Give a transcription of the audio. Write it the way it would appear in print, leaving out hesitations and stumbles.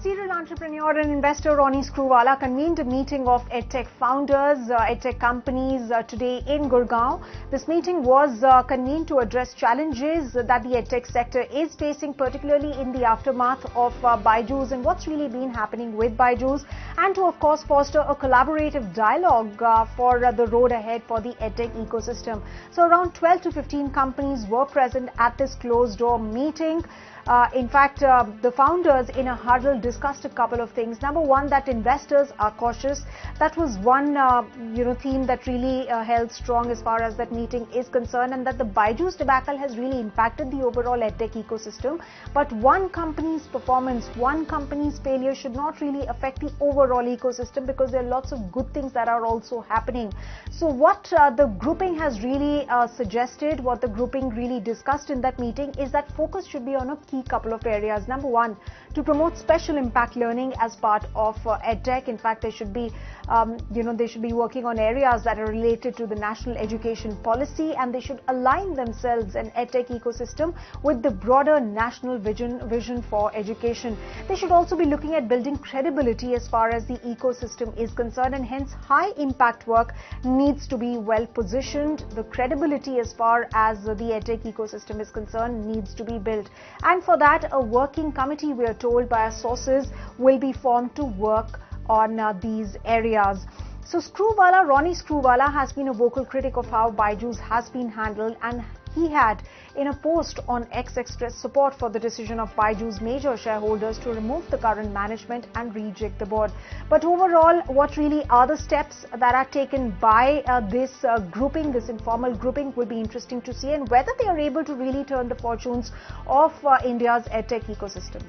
Serial entrepreneur and investor Ronnie Screwvala convened a meeting of Edtech founders, Edtech companies today in Gurgaon. This meeting was convened to address challenges that the Edtech sector is facing, particularly in the aftermath of byjus and what's really been happening with byjus, and to, of course, foster a collaborative dialogue for the road ahead for the Edtech ecosystem. So around 12 to 15 companies were present at this closed-door meeting. In fact, the founders in a huddle discussed a couple of things. Number one, that investors are cautious. That was one, theme that really held strong as far as that meeting is concerned, and that the byjus debacle has really impacted the overall Edtech ecosystem. But one company's performance, one company's failure should not really affect the overall ecosystem, because there are lots of good things that are also happening. So what the grouping has really suggested, what the grouping really discussed in that meeting is that focus should be on a key couple of areas. Number one, to promote special impact learning as part of Edtech. In fact, they should be, they should be working on areas that are related to the national education policy, and they should align themselves and Edtech ecosystem with the broader national vision for education. They should also be looking at building credibility as far as the ecosystem is concerned, and hence high impact work needs to be well positioned. The credibility as far as the Edtech ecosystem is concerned needs to be built, and for that a working committee, we are told by our sources, will be formed to work on these areas. So Ronnie Screwvala has been a vocal critic of how byjus has been handled, and he had, in a post on X, expressed support for the decision of byjus major shareholders to remove the current management and rejig the board. But overall, what really are the steps that are taken by this grouping, this informal grouping, will be interesting to see, and whether they are able to really turn the fortunes of India's Edtech ecosystem.